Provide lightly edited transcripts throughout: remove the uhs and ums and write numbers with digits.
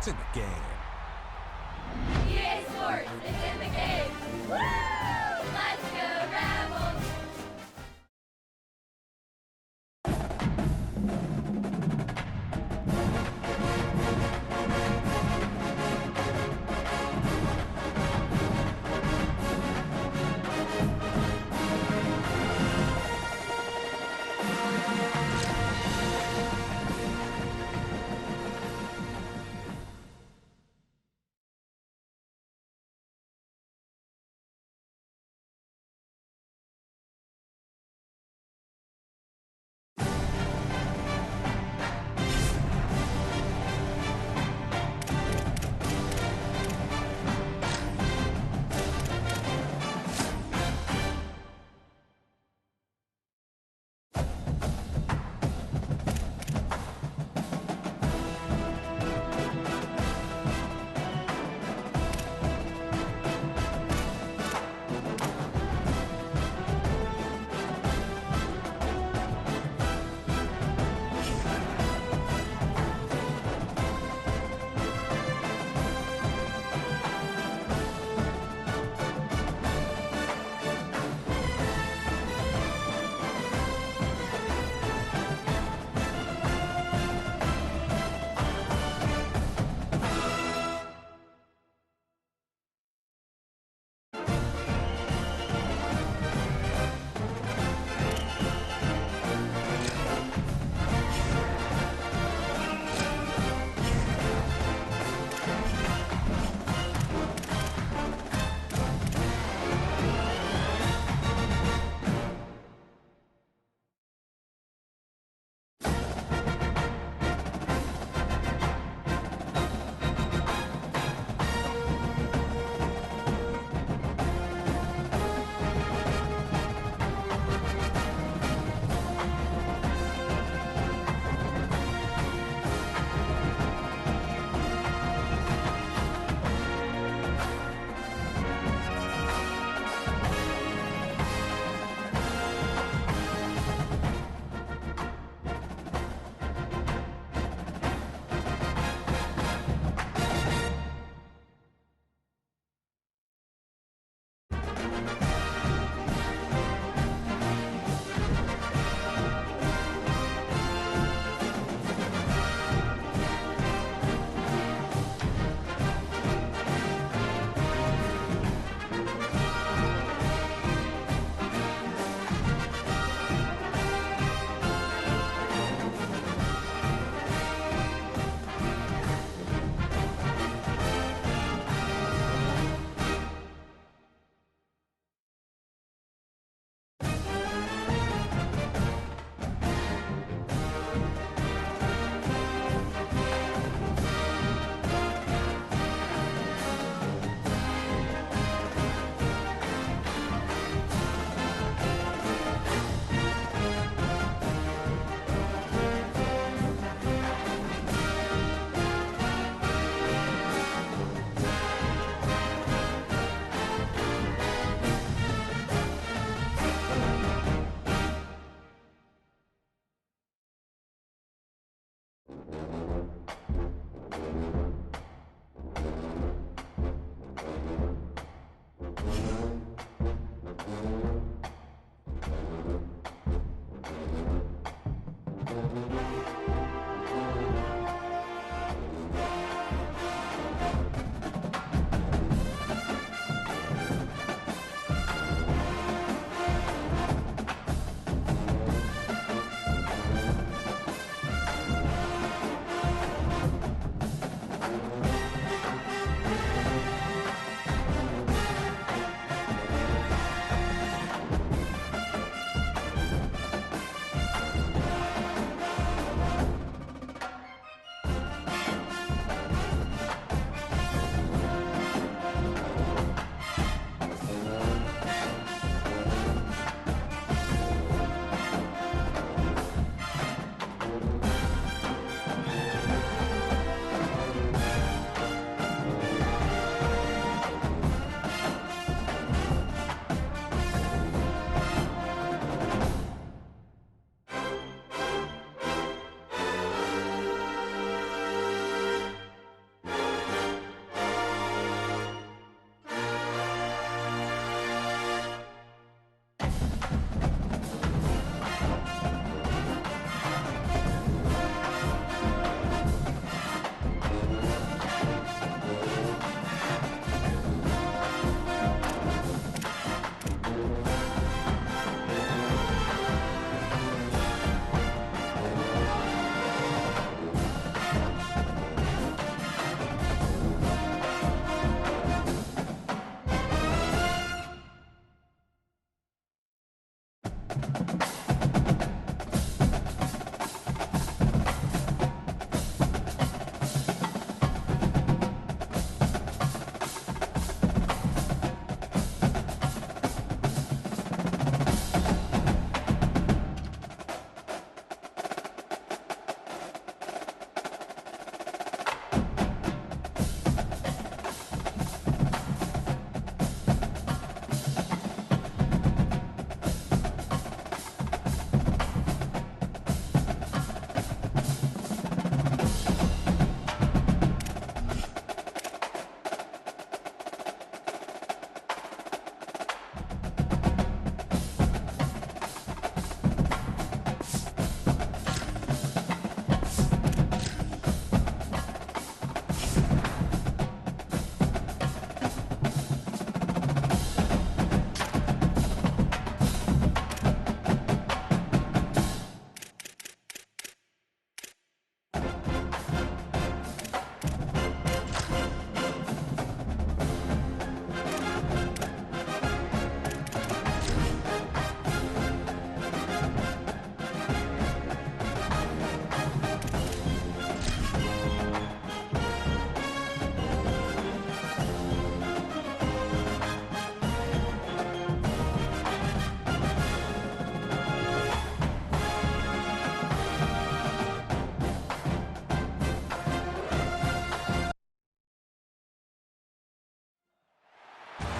It's in the game. EA Sports is in the game. Woo! Let's go Rebels!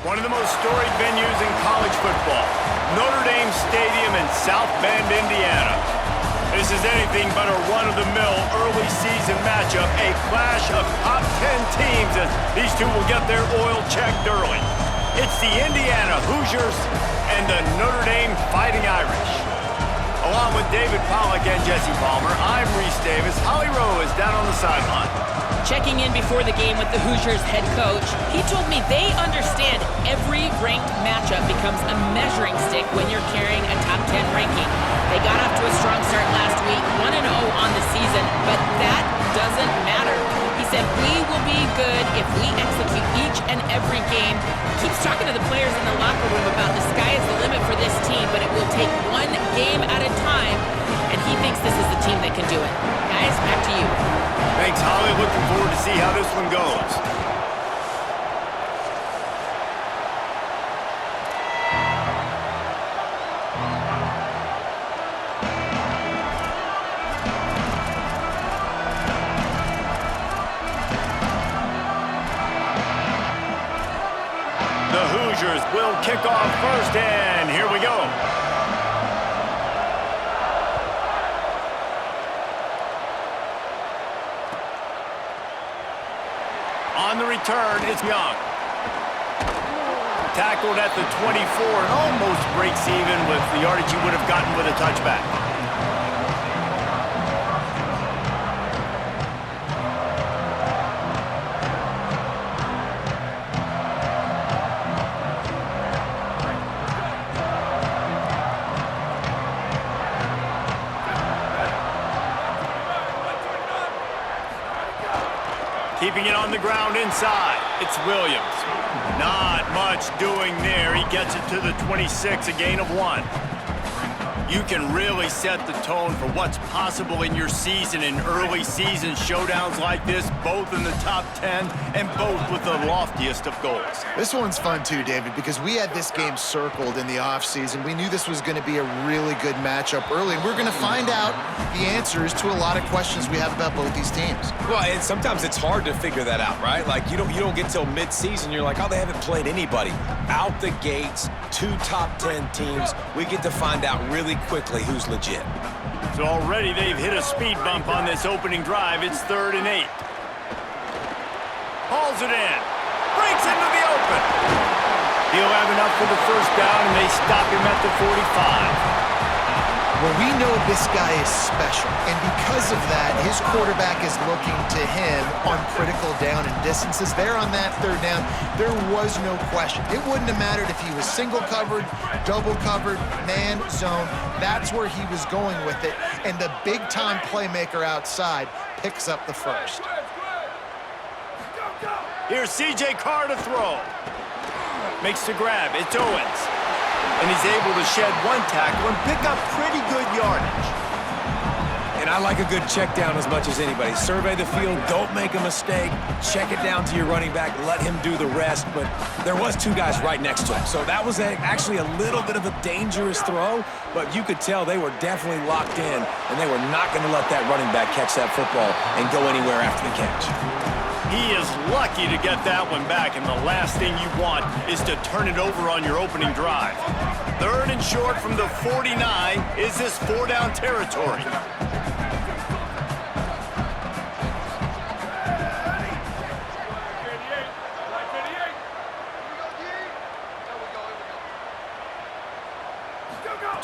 One of the most storied venues in college football, Notre Dame Stadium in South Bend, Indiana. This is anything but a run-of-the-mill early season matchup, a clash of top 10 teams as these two will get their oil checked early. It's the Indiana Hoosiers and the Notre Dame Fighting Irish. Along with David Pollack and Jesse Palmer, I'm Reese Davis. Holly Rowe is down on the sideline. Checking in before the game with the Hoosiers head coach, he told me they understand every ranked matchup becomes a measuring stick when you're carrying a top 10 ranking. They got off to a strong start last week, 1-0 on the season, but that doesn't matter. He said, we will be good if we execute each and every game. Keeps talking to the players in the locker room about the sky is the limit for this team, but it will take one game at a time, and he thinks this is the team that can do it. Guys, back to you. Thanks, Holly. Looking forward to see how this one goes. The Hoosiers will kick off first, and here we go. On the return, it's Young. Tackled at the 24 and almost breaks even with the yardage he would have gotten with a touchback. Keeping it on the ground inside. It's Williams. Not much doing there. He gets it to the 26, a gain of 1. You can really set the tone for what's possible in your season in early season showdowns like this, both in the top 10 and both with the loftiest of goals. This one's fun too, David, because we had this game circled in the offseason. We knew this was going to be a really good matchup early, and we're going to find out the answers to a lot of questions we have about both these teams. Well, and sometimes it's hard to figure that out, right? Like, you don't get till mid-season, you're like, oh, they haven't played anybody. Out the gates, 2 top 10 teams, we get to find out really quickly who's legit. So already they've hit a speed bump on this opening drive. It's 3rd and 8. Hauls it in. Breaks into the open. He'll have enough for the first down, and they stop him at the 45. Well, we know this guy is special, and because of that, his quarterback is looking to him on critical down and distances. There on that 3rd down, there was no question. It wouldn't have mattered if he was single covered, double covered, man, zone. That's where he was going with it, and the big-time playmaker outside picks up the first. Here's C.J. Carr to throw. Makes the grab. It's Owens. and he's able to shed one tackle and pick up pretty good yardage. And I like a good check down as much as anybody. Survey the field, don't make a mistake, check it down to your running back, let him do the rest. But there was two guys right next to him, so that was actually a little bit of a dangerous throw, but you could tell they were definitely locked in, and they were not going to let that running back catch that football and go anywhere after the catch. He is lucky to get that one back, and the last thing you want is to turn it over on your opening drive. 3rd and short from the 49. Is this 4-down territory?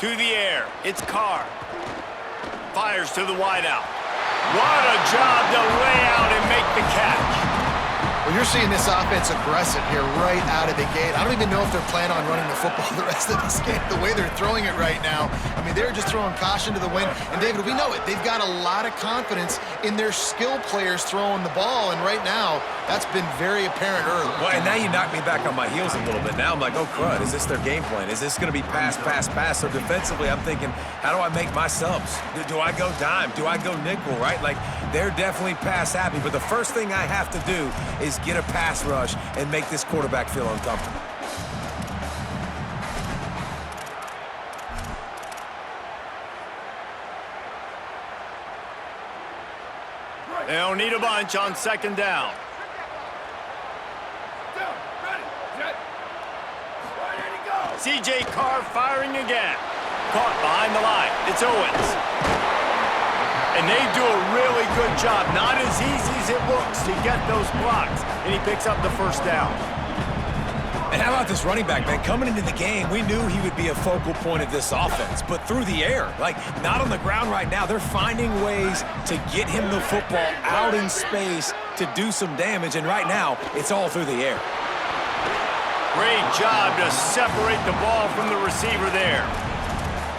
To the air, it's Carr. Fires to the wideout. What a job to lay out and make the catch. Well, you're seeing this offense aggressive here right out of the gate. I don't even know if they're planning on running the football the rest of this game, the way they're throwing it right now. I mean, they're just throwing caution to the wind. And, David, we know it. They've got a lot of confidence in their skill players throwing the ball, and right now, that's been very apparent early. Well, and now you knock me back on my heels a little bit. Now I'm like, oh, crud, is this their game plan? Is this going to be pass, pass, pass? So defensively, I'm thinking, how do I make my subs? Do I go dime? Do I go nickel, right? Like, they're definitely pass happy, but the first thing I have to do is get a pass rush and make this quarterback feel uncomfortable. They don't need a bunch on 2nd down. C.J. Carr firing again. Caught behind the line. It's Owens. And they do a really good job. Not as easy as it looks to get those blocks. And he picks up the 1st down. And how about this running back, man? Coming into the game, we knew he would be a focal point of this offense. But through the air, like not on the ground right now, they're finding ways to get him the football out in space to do some damage. And right now, it's all through the air. Great job to separate the ball from the receiver there.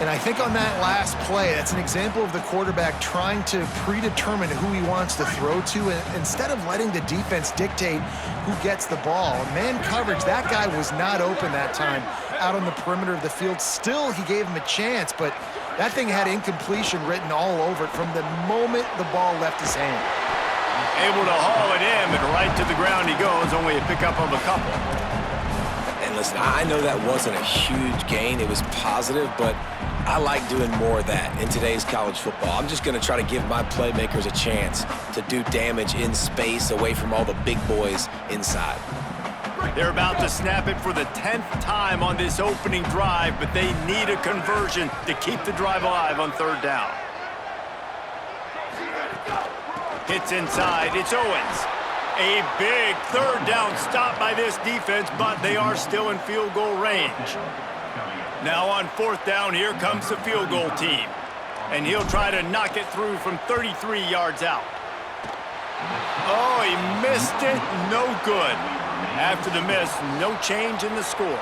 And I think on that last play, that's an example of the quarterback trying to predetermine who he wants to throw to, and instead of letting the defense dictate who gets the ball. Man coverage, that guy was not open that time out on the perimeter of the field. Still, he gave him a chance, but that thing had incompletion written all over it from the moment the ball left his hand. Able to haul it in, but right to the ground he goes, only a pickup of a couple. And listen, I know that wasn't a huge gain. It was positive, but I like doing more of that in today's college football. I'm just going to try to give my playmakers a chance to do damage in space away from all the big boys inside. They're about to snap it for the 10th time on this opening drive, but they need a conversion to keep the drive alive on 3rd down. Hits inside, it's Owens. A big 3rd down stop by this defense, but they are still in field goal range. Now on 4th down, here comes the field goal team. And he'll try to knock it through from 33 yards out. Oh, he missed it. No good. After the miss, no change in the score.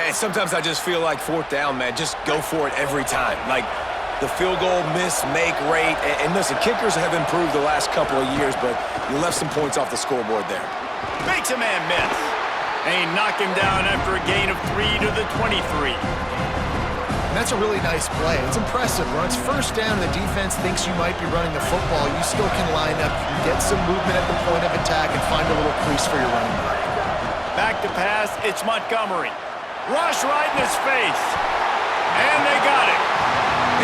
And sometimes I just feel like 4th down, man, just go for it every time. Like the field goal miss, make rate. And listen, kickers have improved the last couple of years, but you left some points off the scoreboard there. Makes a man miss. And he knocked him down after a gain of 3 to the 23. And that's a really nice play. It's impressive. When it's 1st down and the defense thinks you might be running the football, you still can line up, you can get some movement at the point of attack and find a little crease for your running back. Back to pass, it's Montgomery. Rush right in his face. And they got it.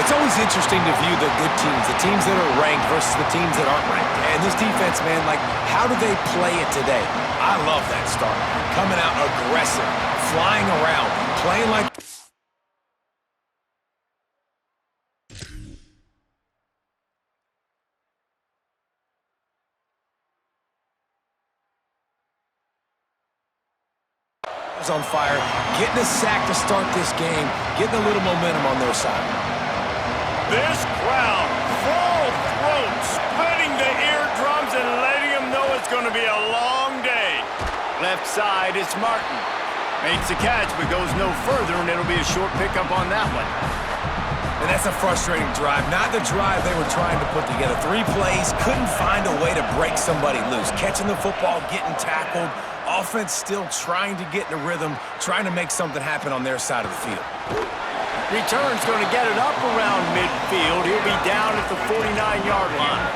It's always interesting to view the good teams, the teams that are ranked versus the teams that aren't ranked. And this defense, man, like, how do they play it today? I love that start. Coming out aggressive, flying around, playing like... on fire, getting a sack to start this game, getting a little momentum on their side. This crowd, full throat, splitting the eardrums and letting them know it's going to be a long day. Left side, it's Martin. Makes the catch, but goes no further, and it'll be a short pickup on that one. And that's a frustrating drive. Not the drive they were trying to put together. 3 plays, couldn't find a way to break somebody loose. Catching the football, getting tackled, Offense still trying to get in a rhythm, trying to make something happen on their side of the field. Return's going to get it up around midfield. He'll be down at the 49-yard line.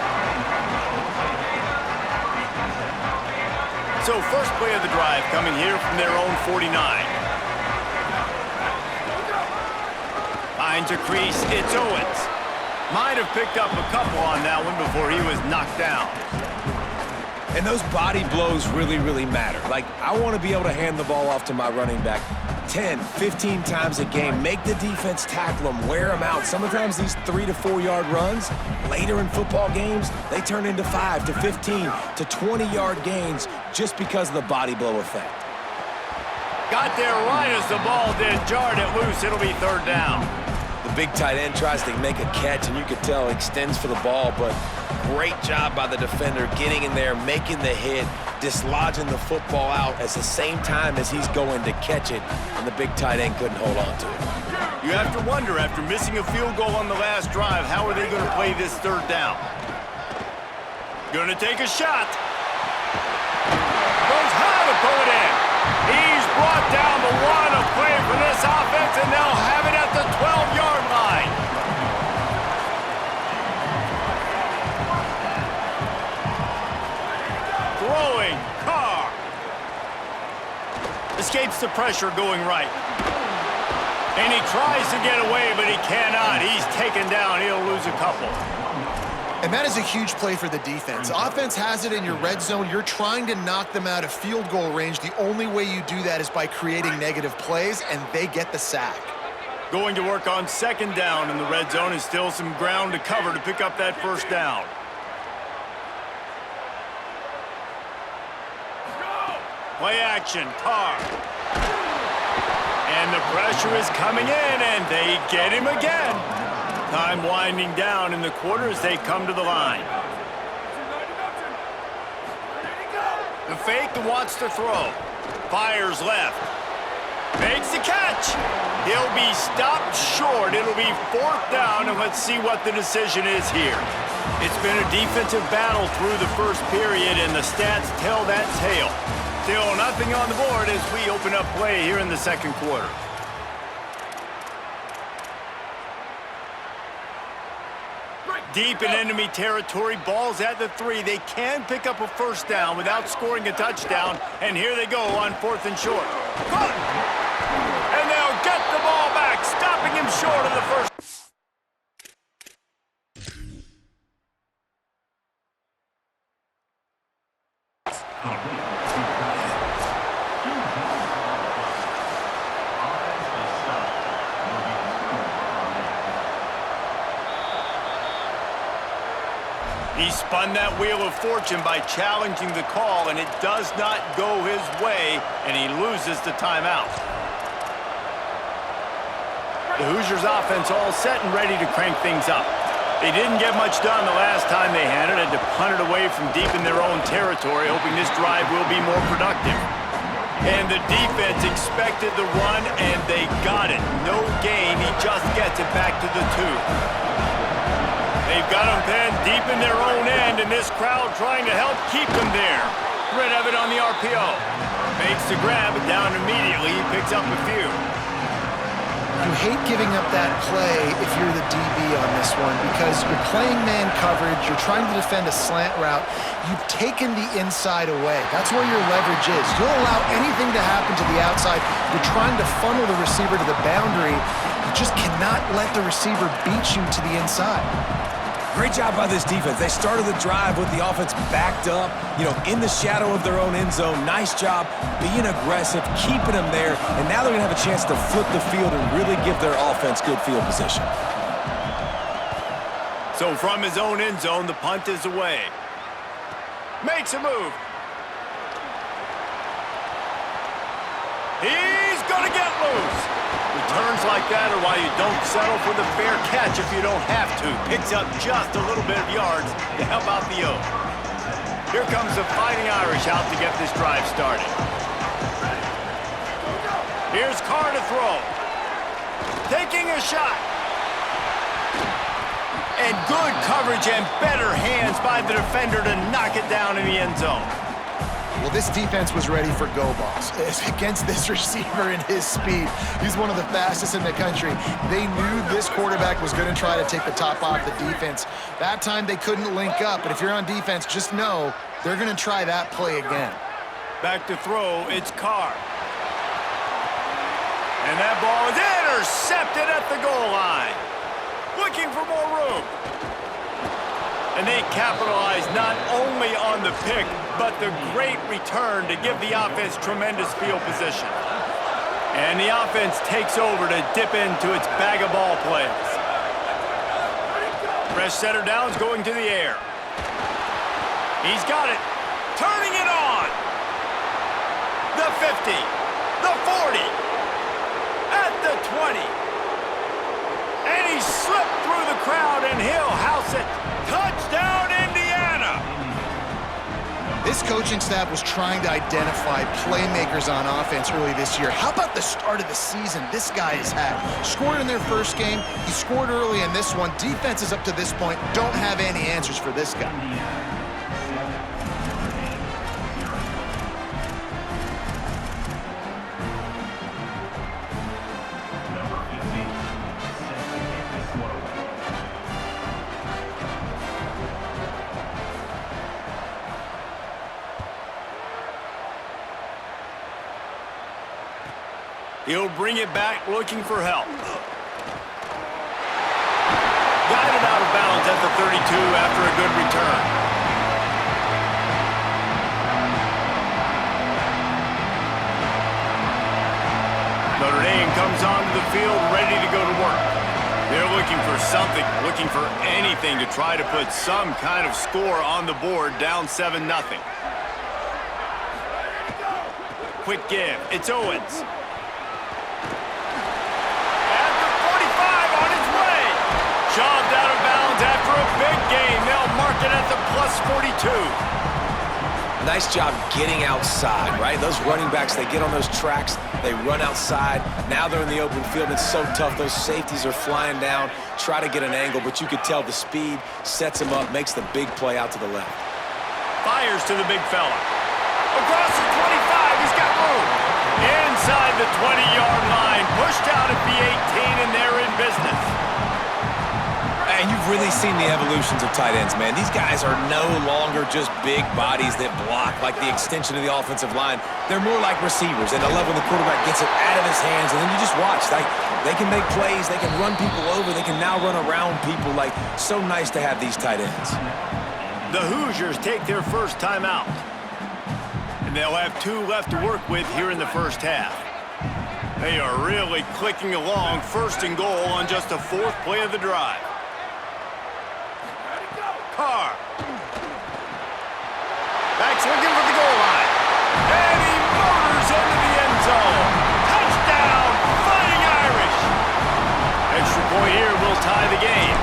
So first play of the drive coming here from their own 49. Finds a crease. It's Owens. Might have picked up a couple on that one before he was knocked down. And those body blows really, really matter. Like, I want to be able to hand the ball off to my running back 10, 15 times a game. Make the defense tackle them, wear them out. Sometimes these 3 to 4 yard runs, later in football games, they turn into 5 to 15 to 20-yard gains just because of the body blow effect. Got there right as the ball did. Jarred it loose. It'll be third down. The big tight end tries to make a catch, and you can tell extends for the ball, but great job by the defender getting in there, making the hit, dislodging the football out at the same time as he's going to catch it, and the big tight end couldn't hold on to it. You have to wonder, after missing a field goal on the last drive, how are they going to play this third down? Going to take a shot. Goes high to pull it in. He's brought down the one of play for this offense, and they'll have it at the 12-yard line. Throwing, Carr. Escapes the pressure going right. And he tries to get away, but he cannot. He's taken down. He'll lose a couple. And that is a huge play for the defense. Offense has it in your red zone. You're trying to knock them out of field goal range. The only way you do that is by creating negative plays, and they get the sack. Going to work on second down in the red zone, and still some ground to cover to pick up that first down. Play action, Carr. And the pressure is coming in, and they get him again. Time winding down in the quarter as they come to the line. The fake wants to throw. Fires left. Makes the catch. He'll be stopped short. It'll be fourth down, and let's see what the decision is here. It's been a defensive battle through the first period, and the stats tell that tale. Still nothing on the board as we open up play here in the second quarter. Deep in enemy territory, ball's at the 3. They can pick up a first down without scoring a touchdown, and here they go on fourth and short. Caught! And they'll get the ball back, stopping him short of the first. He spun that wheel of fortune by challenging the call, and it does not go his way, and he loses the timeout. The Hoosiers offense all set and ready to crank things up. They didn't get much done the last time they had it, had to punt it away from deep in their own territory, hoping this drive will be more productive. And the defense expected the run, and they got it. No gain, he just gets it back to the 2. They've got them pinned deep in their own end, and this crowd trying to help keep them there. Rid of it on the RPO. Makes the grab, but down immediately. He picks up a few. You hate giving up that play if you're the DB on this one because you're playing man coverage, you're trying to defend a slant route, you've taken the inside away. That's where your leverage is. You'll allow anything to happen to the outside. You're trying to funnel the receiver to the boundary. You just cannot let the receiver beat you to the inside. Great job by this defense. They started the drive with the offense backed up, in the shadow of their own end zone. Nice job being aggressive, keeping them there, and now they're going to have a chance to flip the field and really give their offense good field position. So from his own end zone, the punt is away. Makes a move. He's going to get loose. Returns like that are why you don't settle for the fair catch if you don't have to. Picks up just a little bit of yards to help out the O. Here comes the Fighting Irish out to get this drive started. Here's Carr to throw. Taking a shot. And good coverage and better hands by the defender to knock it down in the end zone. Well, this defense was ready for go balls. Against this receiver and his speed, he's one of the fastest in the country. They knew this quarterback was going to try to take the top off the defense. That time they couldn't link up, but if you're on defense, just know they're going to try that play again. Back to throw, it's Carr. And that ball is intercepted at the goal line. Looking for more room. And they capitalize not only on the pick, but the great return to give the offense tremendous field position. And the offense takes over to dip into its bag of ball plays. Fresh center down's going to the air. He's got it. Turning it on. The 50. The 40. At the 20. And he slipped through the crowd and he'll house it. Touchdown, Indiana! This coaching staff was trying to identify playmakers on offense early this year. How about the start of the season this guy has had? Scored in their first game. He scored early in this one. Defenses up to this point don't have any answers for this guy. He'll bring it back looking for help. Guided out of bounds at the 32 after a good return. Notre Dame comes onto the field ready to go to work. They're looking for something, looking for anything to try to put some kind of score on the board, down 7-0. Quick give. It's Owens. Shoved out of bounds after a big gain. They'll mark it at the plus 42. Nice job getting outside, right? Those running backs, they get on those tracks, they run outside. Now they're in the open field. It's so tough. Those safeties are flying down, try to get an angle, but you could tell the speed sets him up, makes the big play out to the left. Fires to the big fella. Across the 25, he's got room. Inside the 20-yard line, pushed out at the 18, and they're in business. And you've really seen the evolutions of tight ends, man. These guys are no longer just big bodies that block like the extension of the offensive line. They're more like receivers, and I love when the quarterback gets it out of his hands, and then you just watch. Like, they can make plays, they can run people over, they can now run around people. Like, so nice to have these tight ends. The Hoosiers take their first time out, and they'll have 2 left to work with here in the first half. They are really clicking along, first and goal on just the 4th play of the drive. Carr. Back's looking for the goal line. And he motors into the end zone. Touchdown, Fighting Irish. Extra point here will tie the game.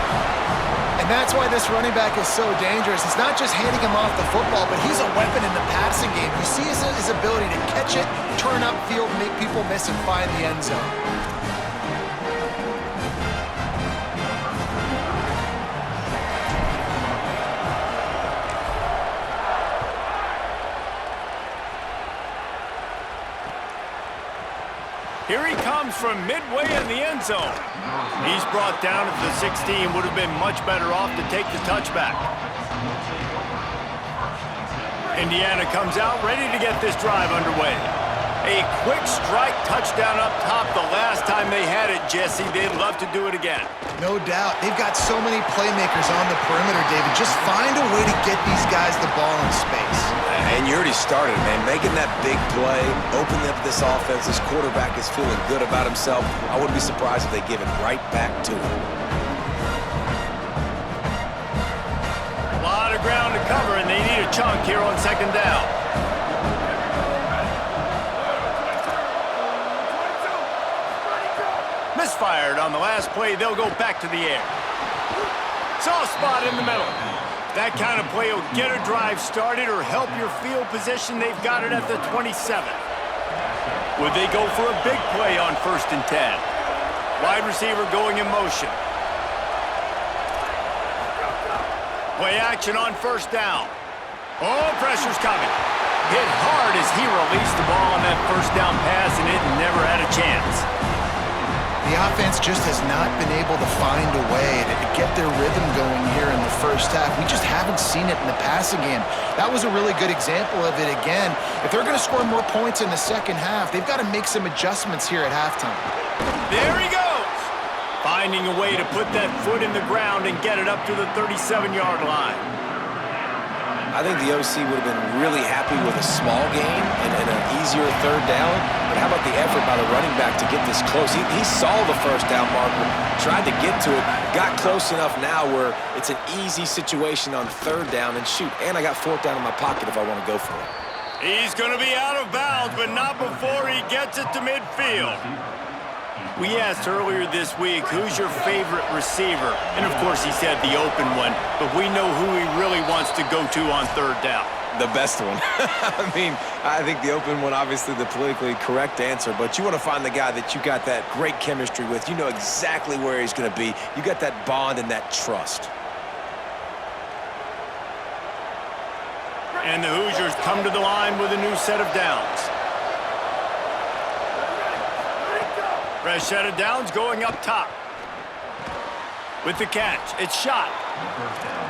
And that's why this running back is so dangerous. It's not just handing him off the football, but he's a weapon in the passing game. You see his ability to catch it, turn upfield, make people miss, and find the end zone. Here he comes from midway in the end zone. He's brought down at the 16. Would have been much better off to take the touchback. Indiana comes out ready to get this drive underway. A quick strike touchdown up top the last time they had it, Jesse. They'd love to do it again. No doubt. They've got so many playmakers on the perimeter, David. Just find a way to get these guys the ball in space. And you already started, man. Making that big play, opening up this offense. This quarterback is feeling good about himself. I wouldn't be surprised if they give it right back to him. A lot of ground to cover, and they need a chunk here on second down. Misfired on the last play. They'll go back to the air. Soft spot in the middle. That kind of play will get a drive started or help your field position. They've got it at the 27. Would they go for a big play on 1st and 10? Wide receiver going in motion. Play action on 1st down. Oh, pressure's coming. hit hard as he released the ball on that first down pass, and it never had a chance. The offense just has not been able to find a way to get their rhythm going here in the first half. We just haven't seen it in the passing game. That was a really good example of it again. If they're going to score more points in the second half, they've got to make some adjustments here at halftime. There he goes! Finding a way to put that foot in the ground and get it up to the 37-yard line. I think the OC would have been really happy with a small gain and an easier third down. But how about the effort by the running back to get this close? He saw the first down marker, tried to get to it, got close enough now where it's an easy situation on third down, and shoot, and I got fourth down in my pocket if I want to go for it. He's going to be out of bounds, but not before he gets it to midfield. We asked earlier this week, who's your favorite receiver? And of course he said the open one, but we know who he really wants to go to on third down. The best one. I mean, I think the open one, obviously the politically correct answer, but you want to find the guy that you got that great chemistry with. You know exactly where he's going to be. You got that bond and that trust. And the Hoosiers come to the line with a new set of downs. Fresh set of downs going up top. With the catch, it's shot.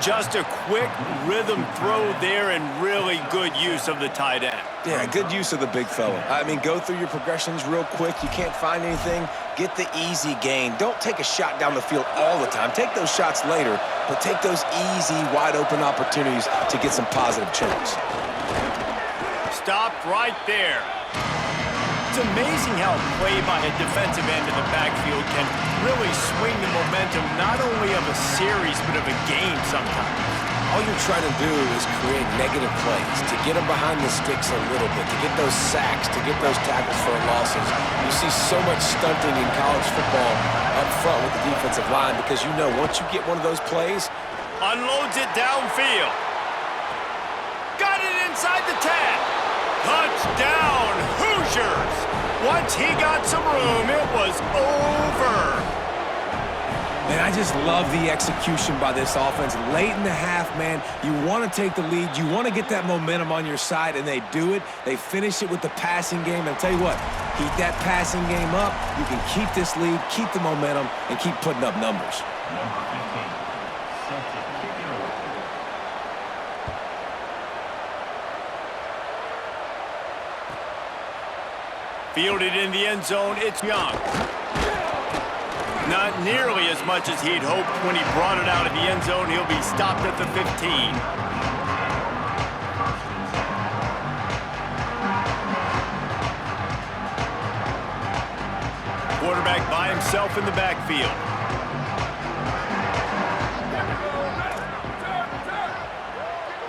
Just a quick rhythm throw there and really good use of the tight end. Yeah, good use of the big fella. I mean, go through your progressions real quick. You can't find anything, get the easy gain. Don't take a shot down the field all the time. Take those shots later, but take those easy, wide-open opportunities to get some positive chunks. Stopped right there. It's amazing how play by a defensive end in the backfield can really swing the momentum not only of a series but of a game sometimes. All you're trying to do is create negative plays, to get them behind the sticks a little bit, to get those sacks, to get those tackles for losses. You see so much stunting in college football up front with the defensive line because you know once you get one of those plays, unloads it downfield. Got it inside the 10. Touchdown, Hoosiers! Once he got some room, it was over. Man, I just love the execution by this offense. Late in the half, man, you want to take the lead. You want to get that momentum on your side, and they do it. They finish it with the passing game. And I'll tell you what, keep that passing game up. You can keep this lead, keep the momentum, and keep putting up numbers. Fielded in the end zone, it's Young. Not nearly as much as he'd hoped when he brought it out of the end zone. He'll be stopped at the 15. Quarterback by himself in the backfield.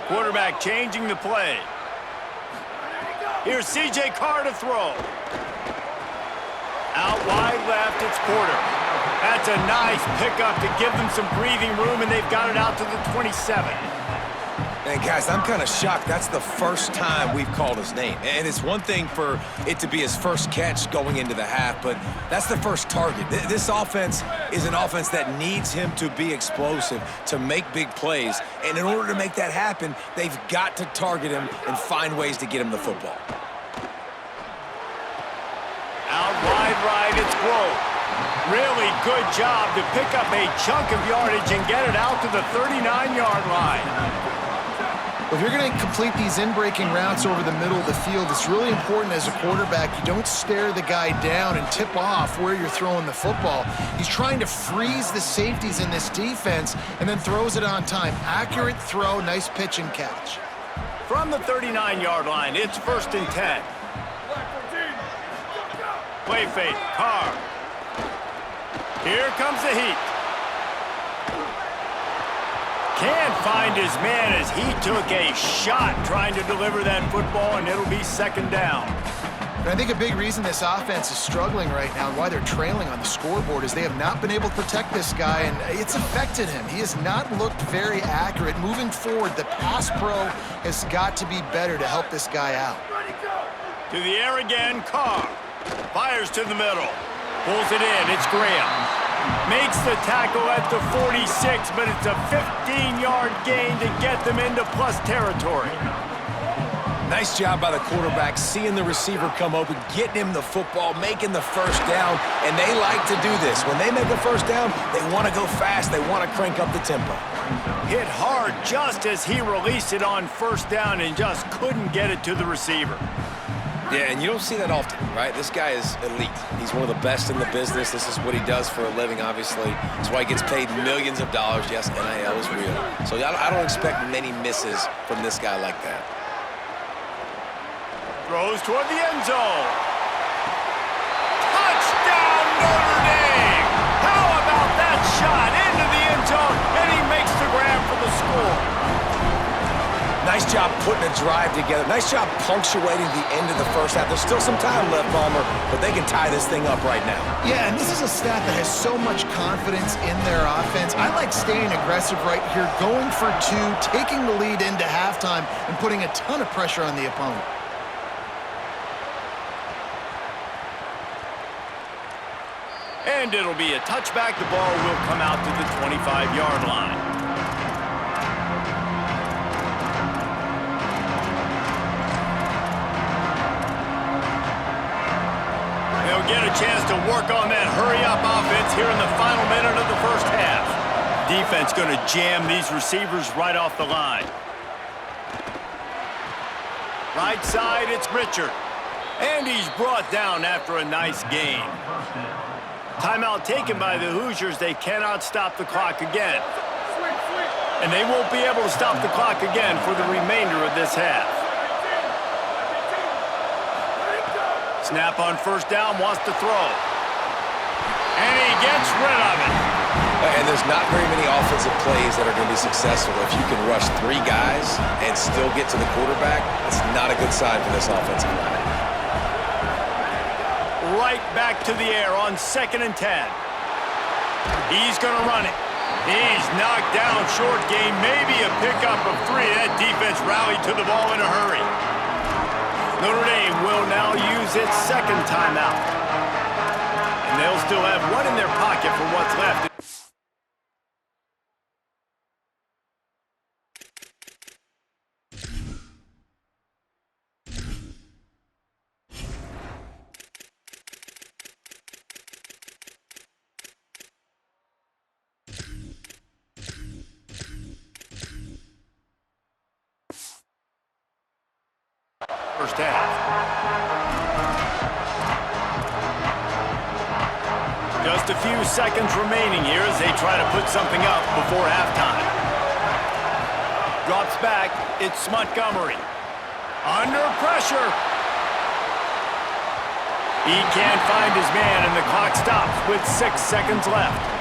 Quarterback changing the play. Here's C.J. Carr to throw. Out wide left, it's Porter. That's a nice pickup to give them some breathing room, and they've got it out to the 27. Man, guys, I'm kind of shocked. That's the first time we've called his name. And it's one thing for it to be his first catch going into the half, but that's the first target. This offense is an offense that needs him to be explosive, to make big plays. And in order to make that happen, they've got to target him and find ways to get him the football. Out wide right, it's Grove. Really good job to pick up a chunk of yardage and get it out to the 39-yard line. If you're going to complete these in-breaking routes over the middle of the field, it's really important as a quarterback you don't stare the guy down and tip off where you're throwing the football. He's trying to freeze the safeties in this defense and then throws it on time. Accurate throw, nice pitch and catch. From the 39-yard line, it's 1st and 10. Play fake, Carr. Here comes the heat. Can't find his man as he took a shot trying to deliver that football, and it'll be 2nd down. And I think a big reason this offense is struggling right now and why they're trailing on the scoreboard is they have not been able to protect this guy, and it's affected him. He has not looked very accurate. Moving forward, the pass pro has got to be better to help this guy out. To the air again, Carr. Fires to the middle. Pulls it in, it's Graham. Makes the tackle at the 46, but it's a 15-yard gain to get them into plus territory. Nice job by the quarterback, seeing the receiver come open, getting him the football, making the first down, and they like to do this. When they make a first down, they want to go fast. They want to crank up the tempo. Hit hard just as he released it on first down and just couldn't get it to the receiver. Yeah, and you don't see that often, right? This guy is elite. He's one of the best in the business. This is what he does for a living, obviously. That's why he gets paid millions of dollars. Yes, NIL is real. So I don't expect many misses from this guy like that. Throws toward the end zone. Touchdown, Notre Dame! How about that shot into the end zone, and he makes the grab for the score. Nice job putting a drive together. Nice job punctuating the end of the first half. There's still some time left, Palmer, but they can tie this thing up right now. Yeah, and this is a staff that has so much confidence in their offense. I like staying aggressive right here, going for two, taking the lead into halftime, and putting a ton of pressure on the opponent. And it'll be a touchback. The ball will come out to the 25-yard line. They'll get a chance to work on that hurry-up offense here in the final minute of the first half. Defense going to jam these receivers right off the line. Right side, it's Richard. And he's brought down after a nice gain. Timeout taken by the Hoosiers. They cannot stop the clock again. And they won't be able to stop the clock again for the remainder of this half. Snap on first down, wants to throw. And he gets rid of it. And there's not very many offensive plays that are going to be successful. If you can rush three guys and still get to the quarterback, it's not a good sign for this offensive line. Right back to the air on 2nd and 10. He's going to run it. He's knocked down short game, maybe a pickup of 3. That defense rallied to the ball in a hurry. Notre Dame will now use its second timeout. And they'll still have one in their pocket for what's left. First half. Just a few seconds remaining here as they try to put something up before halftime. Drops back. It's Montgomery. Under pressure. He can't find his man, and the clock stops with 6 seconds left.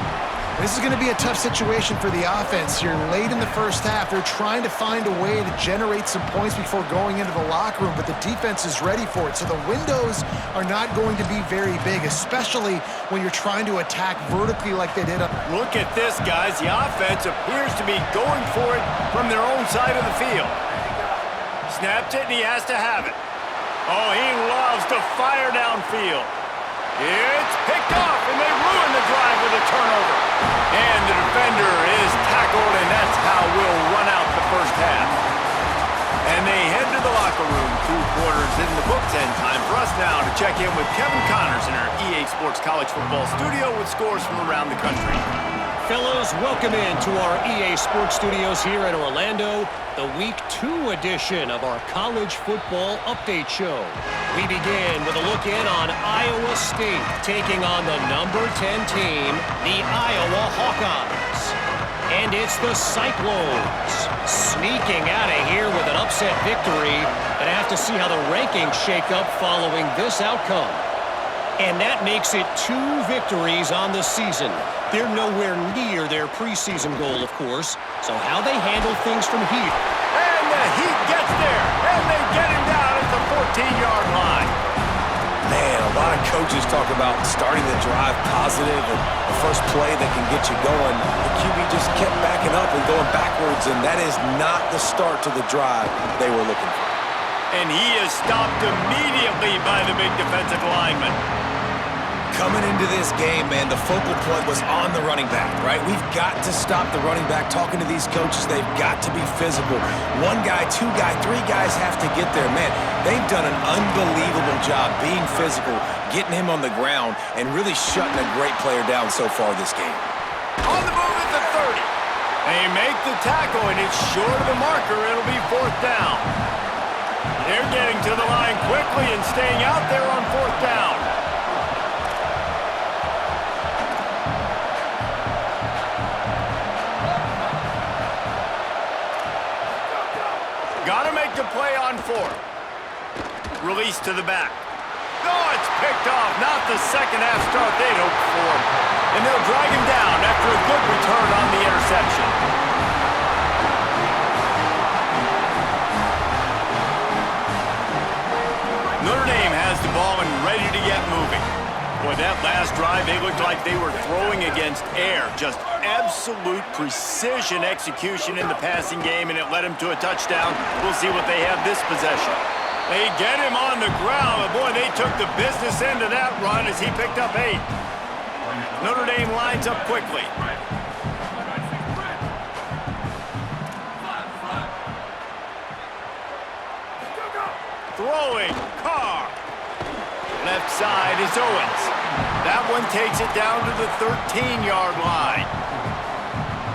This is going to be a tough situation for the offense here. Late in the first half, they're trying to find a way to generate some points before going into the locker room, but the defense is ready for it. So the windows are not going to be very big, especially when you're trying to attack vertically like they did. Look at this, guys. The offense appears to be going for it from their own side of the field. Snapped it, and he has to have it. Oh, he loves to fire downfield. It's picked off, and they ruin the drive with a turnover. And the defender is tackled, and that's how we'll run out the first half. And they head to the locker room, 2 quarters in the books, and time for us now to check in with Kevin Connors in our EA Sports College Football studio with scores from around the country. Fellows, welcome in to our EA Sports Studios here in Orlando, the Week 2 edition of our College Football Update Show. We begin with a look in on Iowa State taking on the number 10 team, the Iowa Hawkeyes. And it's the Cyclones sneaking out of here with an upset victory. But have to see how the rankings shake up following this outcome. And that makes it 2 victories on the season. They're nowhere near their preseason goal, of course. So how they handle things from here. And the Heat gets there, and they get him down at the 14-yard line. Man, a lot of coaches talk about starting the drive positive and the first play that can get you going. The QB just kept backing up and going backwards, and that is not the start to the drive they were looking for. And he is stopped immediately by the big defensive lineman. Coming into this game, man, the focal point was on the running back, right? We've got to stop the running back. Talking to these coaches, they've got to be physical. One guy, two guy, three guys have to get there. Man, they've done an unbelievable job being physical, getting him on the ground, and really shutting a great player down so far this game. On the move at the 30. They make the tackle, and it's short of the marker. It'll be 4th down. They're getting to the line quickly and staying out there on 4th down. Got to make the play on 4th. Release to the back. No, it's picked off. Not the second half start they'd hoped for. And they'll drag him down after a good return on the interception. Notre Dame has the ball and ready to get moving. Boy, that last drive, they looked like they were throwing against air. Just absolute precision execution in the passing game, and it led them to a touchdown. We'll see what they have this possession. They get him on the ground, but boy, they took the business end of that run as he picked up 8. Notre Dame lines up quickly. Throwing, Carr. Left side is Owens. That one takes it down to the 13-yard line.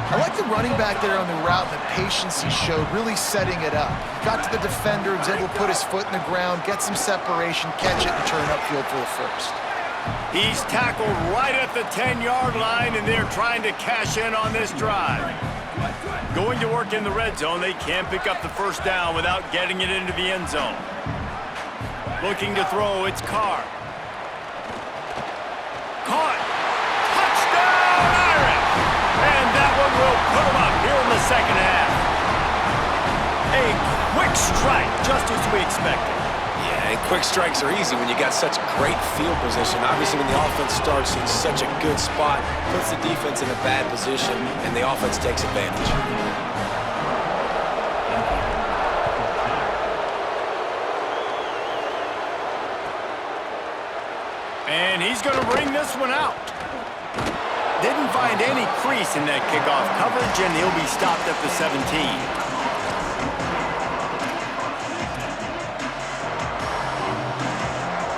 I like the running back there on the route and the patience he showed, really setting it up. He got to the defender, was able to put his foot in the ground, get some separation, catch it, and turn upfield for the first. He's tackled right at the 10-yard line, and they're trying to cash in on this drive. Going to work in the red zone, they can't pick up the 1st down without getting it into the end zone. Looking to throw, it's Carr. Caught. Touchdown, Irish! And that one will put them up here in the second half. A quick strike, just as we expected. Yeah, and quick strikes are easy when you got such great field position. Obviously, when the offense starts in such a good spot, puts the defense in a bad position, and the offense takes advantage. And he's going to bring this one out. Didn't find any crease in that kickoff coverage, and he'll be stopped at the 17.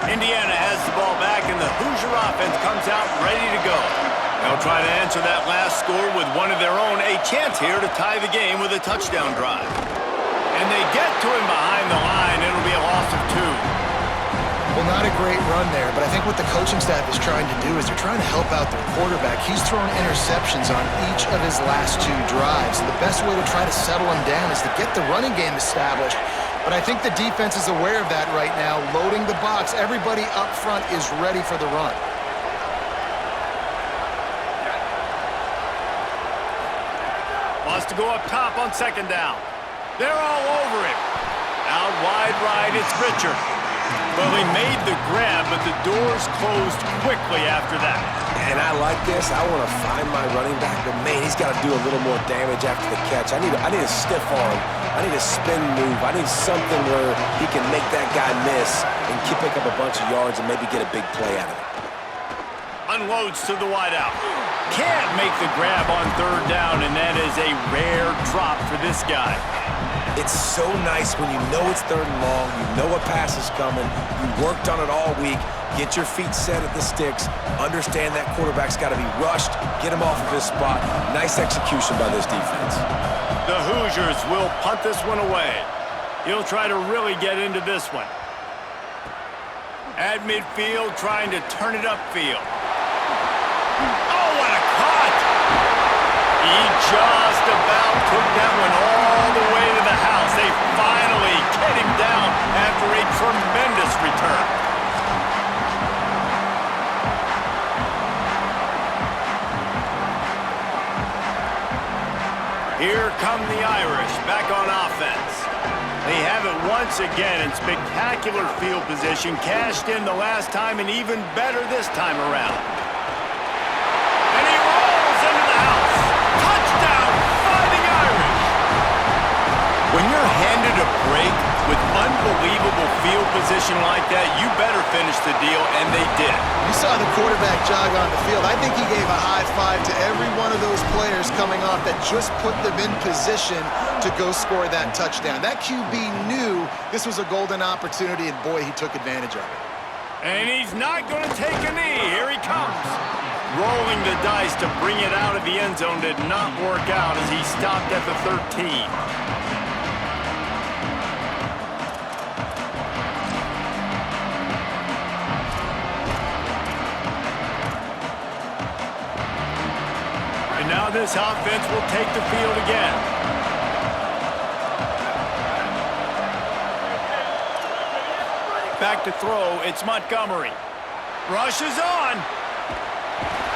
Indiana has the ball back, and the Hoosier offense comes out ready to go. They'll try to answer that last score with one of their own, a chance here to tie the game with a touchdown drive. And they get to him behind the line. It'll be a loss of 2. Well, not a great run there, but I think what the coaching staff is trying to do is they're trying to help out their quarterback. He's thrown interceptions on each of his last 2 drives, and the best way to try to settle him down is to get the running game established. But I think the defense is aware of that right now, loading the box. Everybody up front is ready for the run. Wants to go up top on 2nd down. They're all over him. Out wide right, it's Richard. Well, he made the grab, but the doors closed quickly after that. And I like this. I want to find my running back, but man, he's got to do a little more damage after the catch. I need a stiff arm. I need a spin move. I need something where he can make that guy miss and pick up a bunch of yards and maybe get a big play out of it. Unloads to the wideout. Can't make the grab on 3rd down, and that is a rare drop for this guy. It's so nice when you know it's 3rd and long, you know a pass is coming, you worked on it all week, get your feet set at the sticks, understand that quarterback's got to be rushed, get him off of his spot. Nice execution by this defense. The Hoosiers will punt this one away. He'll try to really get into this one. At midfield, trying to turn it upfield. Oh, what a cut! He just about took that one all the way to the house. They finally get him down after a tremendous return. Here come the Irish back on offense. They have it once again in spectacular field position, cashed in the last time and even better this time around. And he rolls into the house. Touchdown, Fighting Irish! When you're handed a break, With unbelievable field position like that, you better finish the deal, and they did. You saw the quarterback jog on the field. I think he gave a high five to every one of those players coming off that just put them in position to go score that touchdown. That QB knew this was a golden opportunity, and boy, he took advantage of it. And he's not going to take a knee. Here he comes. Rolling the dice to bring it out of the end zone did not work out as he stopped at the 13. And now this offense will take the field again. Back to throw, it's Montgomery. Rush is on.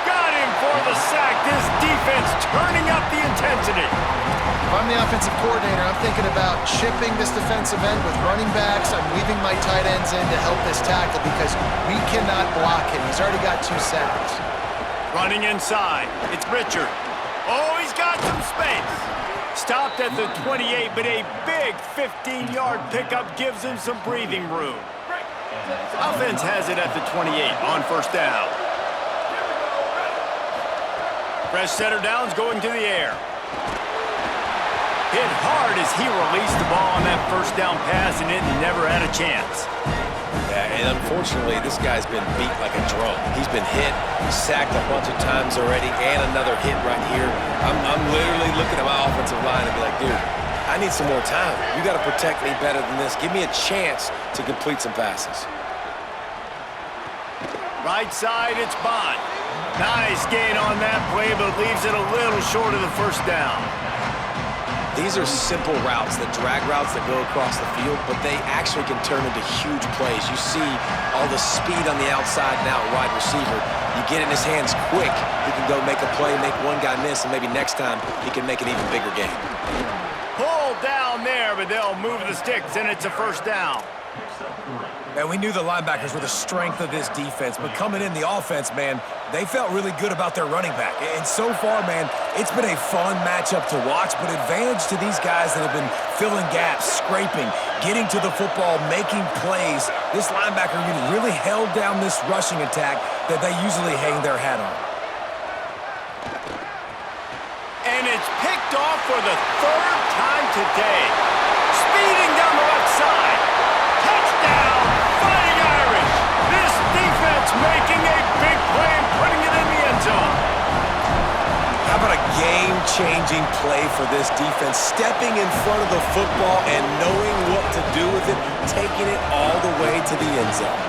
Got him for the sack. This defense turning up the intensity. If I'm the offensive coordinator, I'm thinking about chipping this defensive end with running backs. I'm leaving my tight ends in to help this tackle because we cannot block him. He's already got 2 sacks. Running inside, it's Richard. Oh, he's got some space. Stopped at the 28, but a big 15-yard pickup gives him some breathing room. Offense has it at the 28 on first down. Fresh setter downs going to the air. Hit hard as he released the ball on that first down pass, and it never had a chance. Yeah, and unfortunately, this guy's been beat like a drum. He's been hit, sacked a bunch of times already, and another hit right here. I'm literally looking at my offensive line and be like, dude, I need some more time. You got to protect me better than this. Give me a chance to complete some passes. Right side, it's Bond. Nice gain on that play, but leaves it a little short of the first down. These are simple routes, the drag routes that go across the field, but they actually can turn into huge plays. You see all the speed on the outside now, wide receiver. You get in his hands quick, he can go make a play, make one guy miss, and maybe next time he can make an even bigger game. Pulled down there, but they'll move the sticks, and it's a first down. Man, we knew the linebackers were the strength of this defense, but coming in the offense, man, they felt really good about their running back. And so far, man, it's been a fun matchup to watch, but advantage to these guys that have been filling gaps, scraping, getting to the football, making plays. This linebacker unit really held down this rushing attack that they usually hang their hat on. And it's picked off for the 3rd time today. Speeding down the left side. Touchdown, Fighting Irish. This defense making a big play and putting it in the end zone. How about a game-changing play for this defense? Stepping in front of the football and knowing what to do with it, taking it all the way to the end zone.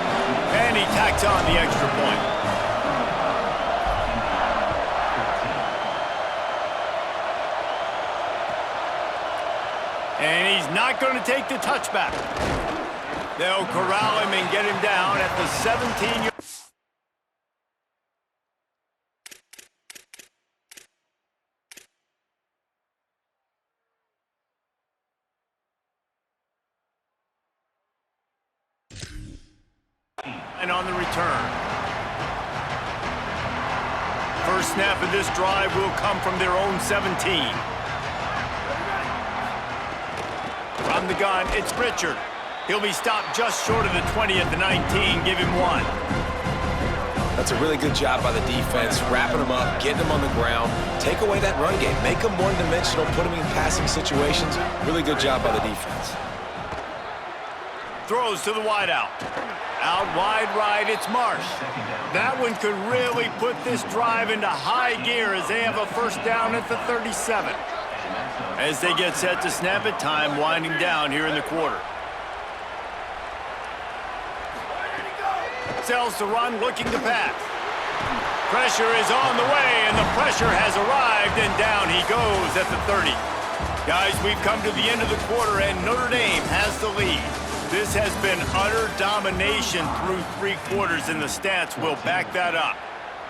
And he tacks on the extra point. And he's not going to take the touchback. They'll corral him and get him down at the 17-yard. And on the return. First snap of this drive will come from their own 17. From the gun, it's Richard. He'll be stopped just short of the 20 at the 19. Give him 1. That's a really good job by the defense, wrapping them up, getting them on the ground, take away that run game, make them one-dimensional, put them in passing situations. Really good job by the defense. Throws to the wideout. Out wide right, it's Marsh. That one could really put this drive into high gear as they have a first down at the 37. As they get set to snap it, time winding down here in the quarter. Sells to run, looking to pass. Pressure is on the way, and the pressure has arrived, and down he goes at the 30. Guys, we've come to the end of the quarter, and Notre Dame has the lead. This has been utter domination through 3 quarters, and the stats will back that up.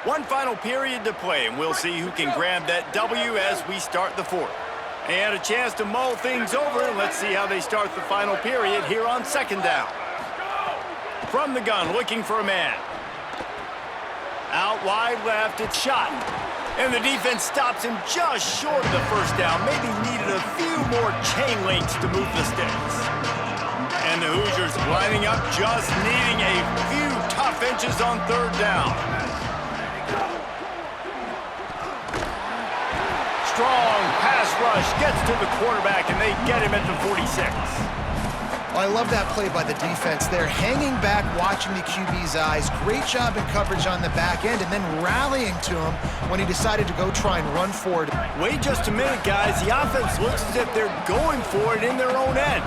One final period to play, and we'll see who can grab that W as we start the 4th. And a chance to mull things over, and let's see how they start the final period here on 2nd down. From the gun, looking for a man. Out wide left, it's shot. And the defense stops him just short of the first down. Maybe needed a few more chain links to move the sticks. And the Hoosiers lining up, just needing a few tough inches on third down. Strong pass rush gets to the quarterback, and they get him at the 46. I love that play by the defense there. Hanging back, watching the QB's eyes. Great job in coverage on the back end, and then rallying to him when he decided to go try and run forward. Wait just a minute, guys. The offense looks as if they're going for it in their own end.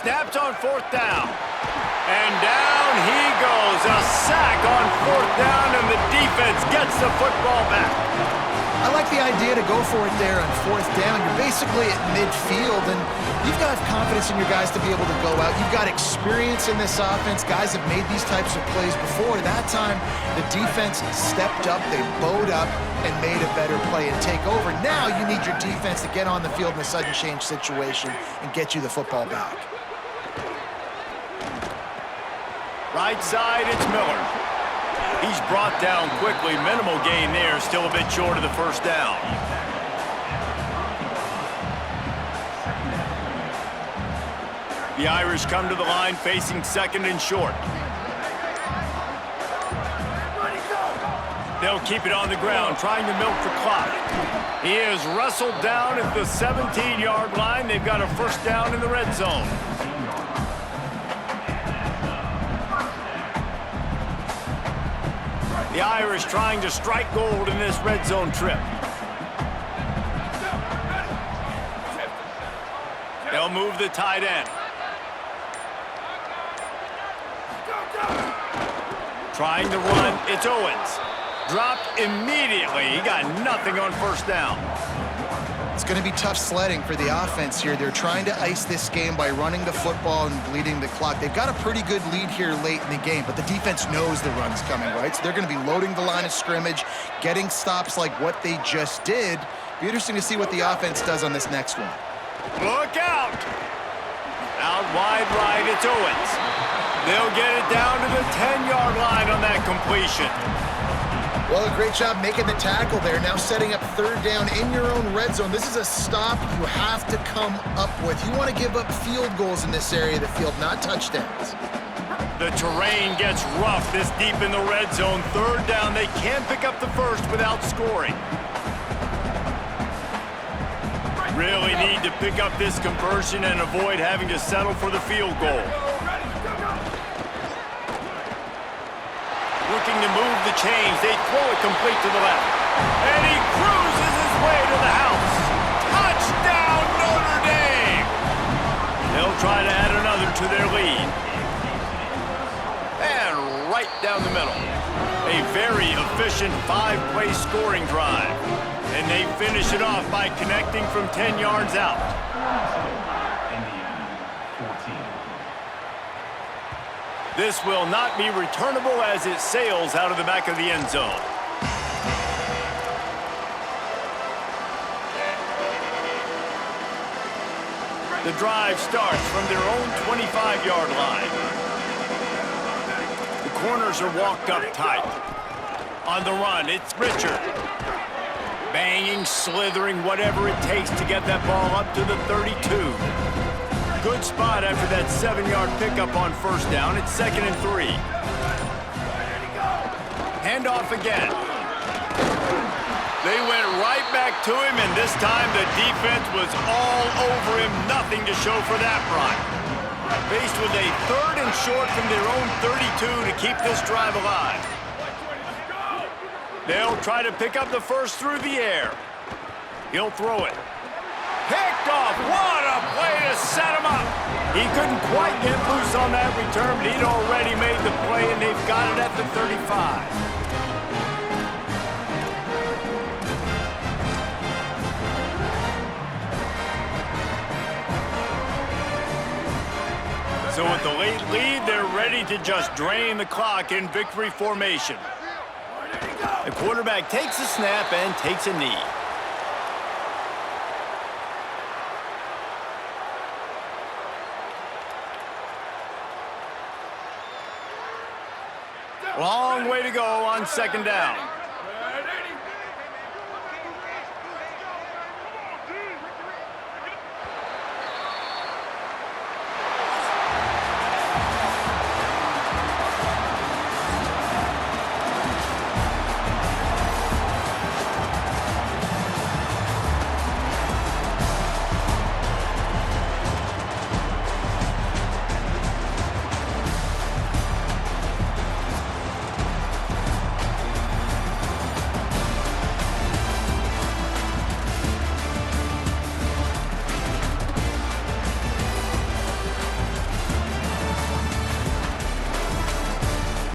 Snaps on fourth down. And down he goes. A sack on fourth down, and the defense gets the football back. I like the idea to go for it there on fourth down. You're basically at midfield, and you've got confidence in your guys to be able to go out. You've got experience in this offense. Guys have made these types of plays before. That time, the defense stepped up, they bowed up, and made a better play and take over. Now you need your defense to get on the field in a sudden change situation and get you the football back. Right side, it's Miller. He's brought down quickly. Minimal gain there, still a bit short of the first down. The Irish come to the line facing second and short. They'll keep it on the ground, trying to milk the clock. He is wrestled down at the 17-yard line. They've got a first down in the red zone. The Irish trying to strike gold in this red zone trip. They'll move the tight end. Trying to run, it's Owens. Dropped immediately. He got nothing on first down. It's going to be tough sledding for the offense here. They're trying to ice this game by running the football and bleeding the clock. They've got a pretty good lead here late in the game, but the defense knows the run's coming, right? So they're going to be loading the line of scrimmage, getting stops like what they just did. Be interesting to see what the offense does on this next one. Look out! Out wide right, it's Owens. They'll get it down to the 10-yard line on that completion. Well, a great job making the tackle there. Now setting up third down in your own red zone. This is a stop you have to come up with. You want to give up field goals in this area of the field, not touchdowns. The terrain gets rough this deep in the red zone. Third down, they can't pick up the first without scoring. Really need to pick up this conversion and avoid having to settle for the field goal. Looking to move the chains. They throw it complete to the left. And he cruises his way to the house. Touchdown, Notre Dame! They'll try to add another to their lead. And right down the middle. A very efficient 5-play scoring drive. And they finish it off by connecting from 10 yards out. This will not be returnable as it sails out of the back of the end zone. The drive starts from their own 25-yard line. The corners are walked up tight. On the run, it's Richard. Banging, slithering, whatever it takes to get that ball up to the 32. Good spot after that 7-yard pickup on first down. It's 2nd and 3. Handoff again. They went right back to him, and this time the defense was all over him. Nothing to show for that run. Faced with a 3rd and short from their own 32 to keep this drive alive. They'll try to pick up the first through the air. He'll throw it. Picked off. What a play to set him up. He couldn't quite get loose on that return, but he'd already made the play, and they've got it at the 35. So with the late lead, they're ready to just drain the clock in victory formation. The quarterback takes a snap and takes a knee. Long way to go on 2nd down.